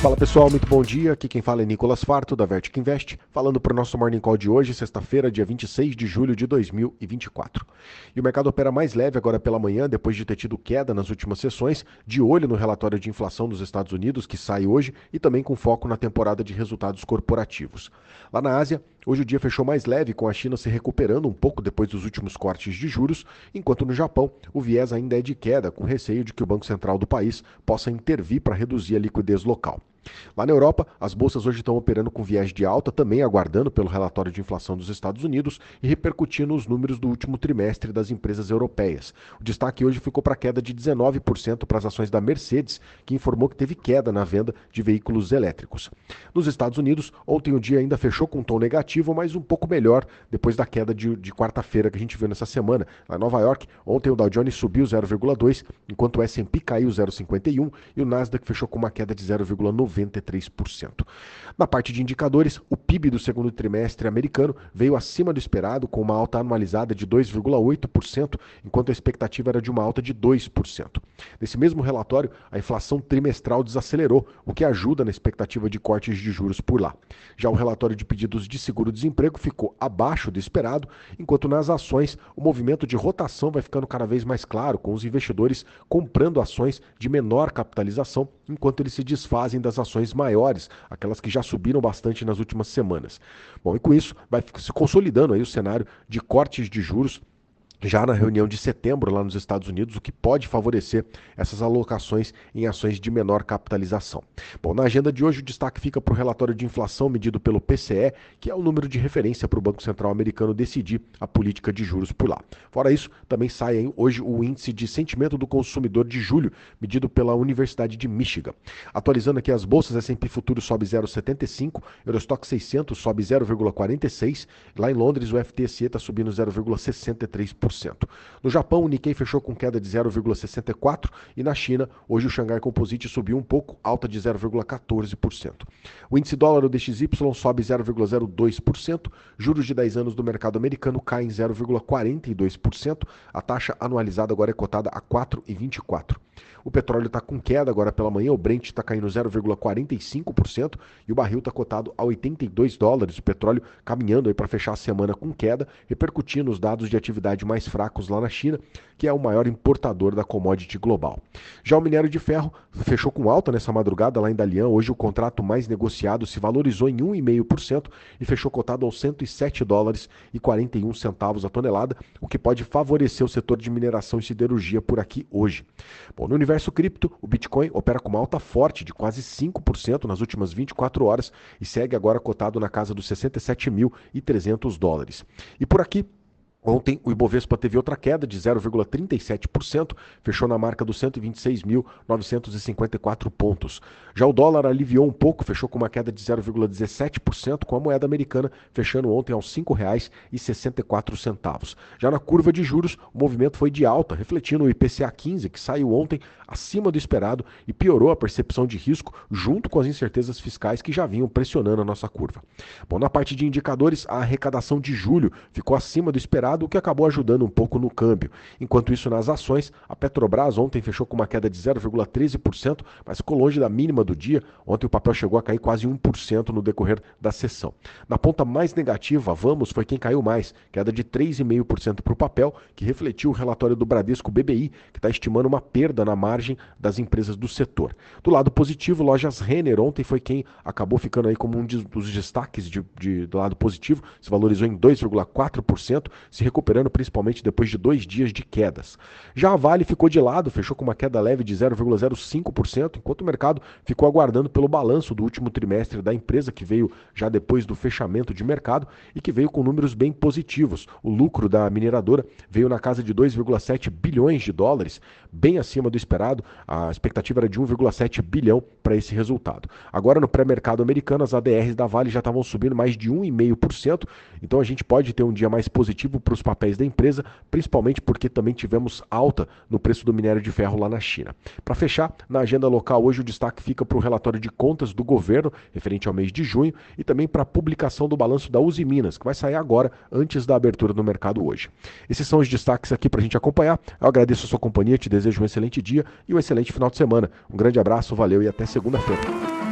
Fala pessoal, muito bom dia. Aqui quem fala é Nicolas Farto, da Vertic Invest, falando para o nosso Morning Call de hoje, sexta-feira, dia 26 de julho de 2024. E o mercado opera mais leve agora pela manhã, depois de ter tido queda nas últimas sessões, de olho no relatório de inflação dos Estados Unidos, que sai hoje, e também com foco na temporada de resultados corporativos. Lá na Ásia, hoje o dia fechou mais leve, com a China se recuperando um pouco depois dos últimos cortes de juros, enquanto no Japão o viés ainda é de queda, com receio de que o Banco Central do país possa intervir para reduzir a liquidez local. Lá na Europa, as bolsas hoje estão operando com viés de alta, também aguardando pelo relatório de inflação dos Estados Unidos e repercutindo os números do último trimestre das empresas europeias. O destaque hoje ficou para a queda de 19% para as ações da Mercedes, que informou que teve queda na venda de veículos elétricos. Nos Estados Unidos, ontem o dia ainda fechou com um tom negativo, mas um pouco melhor depois da queda de quarta-feira que a gente viu nessa semana. Lá em Nova York, ontem o Dow Jones subiu 0,2%, enquanto o S&P caiu 0,51% e o Nasdaq fechou com uma queda de 0,93%. Na parte de indicadores, o PIB do segundo trimestre americano veio acima do esperado, com uma alta anualizada de 2,8%, enquanto a expectativa era de uma alta de 2%. Nesse mesmo relatório, a inflação trimestral desacelerou, o que ajuda na expectativa de cortes de juros por lá. Já o relatório de pedidos de seguro-desemprego ficou abaixo do esperado, enquanto nas ações o movimento de rotação vai ficando cada vez mais claro, com os investidores comprando ações de menor capitalização, enquanto eles se desfazem das ações maiores, aquelas que já subiram bastante nas últimas semanas. Bom, e com isso vai se consolidando aí o cenário de cortes de juros já na reunião de setembro lá nos Estados Unidos, o que pode favorecer essas alocações em ações de menor capitalização. Bom, na agenda de hoje o destaque fica para o relatório de inflação medido pelo PCE, que é o número de referência para o Banco Central americano decidir a política de juros por lá. Fora isso, também sai hoje o índice de sentimento do consumidor de julho, medido pela Universidade de Michigan. Atualizando aqui as bolsas, S&P Futuro sobe 0,75, Eurostock 600 sobe 0,46, lá em Londres o FTSE está subindo 0,63%. No Japão, o Nikkei fechou com queda de 0,64% e na China, hoje o Xangai Composite subiu um pouco, alta de 0,14%. O índice dólar, o DXY, sobe 0,02%, juros de 10 anos do mercado americano caem 0,42%, a taxa anualizada agora é cotada a 4,24%. O petróleo está com queda agora pela manhã, o Brent está caindo 0,45% e o barril está cotado a $82. O petróleo caminhando aí para fechar a semana com queda, repercutindo os dados de atividade mais fracos lá na China, que é o maior importador da commodity global. Já o minério de ferro fechou com alta nessa madrugada lá em Dalian. Hoje o contrato mais negociado se valorizou em 1,5% e fechou cotado aos $107,41 a tonelada, o que pode favorecer o setor de mineração e siderurgia por aqui hoje. Bom, no universo cripto, o Bitcoin opera com uma alta forte de quase 5% nas últimas 24 horas e segue agora cotado na casa dos $67.300. E por aqui, ontem, o Ibovespa teve outra queda de 0,37%, fechou na marca dos 126.954 pontos. Já o dólar aliviou um pouco, fechou com uma queda de 0,17%, com a moeda americana fechando ontem aos R$ 5,64. Já na curva de juros, o movimento foi de alta, refletindo o IPCA 15, que saiu ontem acima do esperado e piorou a percepção de risco, junto com as incertezas fiscais que já vinham pressionando a nossa curva. Bom, na parte de indicadores, a arrecadação de julho ficou acima do esperado, o que acabou ajudando um pouco no câmbio. Enquanto isso, nas ações, a Petrobras ontem fechou com uma queda de 0,13%, mas ficou longe da mínima do dia. Ontem o papel chegou a cair quase 1% no decorrer da sessão. Na ponta mais negativa, a Vamos foi quem caiu mais, queda de 3,5% para o papel, que refletiu o relatório do Bradesco BBI, que está estimando uma perda na margem das empresas do setor. Do lado positivo, Lojas Renner ontem foi quem acabou ficando aí como um dos destaques do lado positivo, se valorizou em 2,4%, se recuperando principalmente depois de 2 dias de quedas. Já a Vale ficou de lado, fechou com uma queda leve de 0,05%, enquanto o mercado ficou aguardando pelo balanço do último trimestre da empresa, que veio já depois do fechamento de mercado e que veio com números bem positivos. O lucro da mineradora veio na casa de 2,7 bilhões de dólares, bem acima do esperado. A expectativa era de 1,7 bilhão para esse resultado. Agora, no pré-mercado americano, as ADRs da Vale já estavam subindo mais de 1,5%, então a gente pode ter um dia mais positivo para os papéis da empresa, principalmente porque também tivemos alta no preço do minério de ferro lá na China. Para fechar, na agenda local hoje o destaque fica para o relatório de contas do governo, referente ao mês de junho, e também para a publicação do balanço da Uzi Minas, que vai sair agora, antes da abertura do mercado hoje. Esses são os destaques aqui para a gente acompanhar. Eu agradeço a sua companhia, te desejo um excelente dia e um excelente final de semana. Um grande abraço, valeu e até segunda-feira.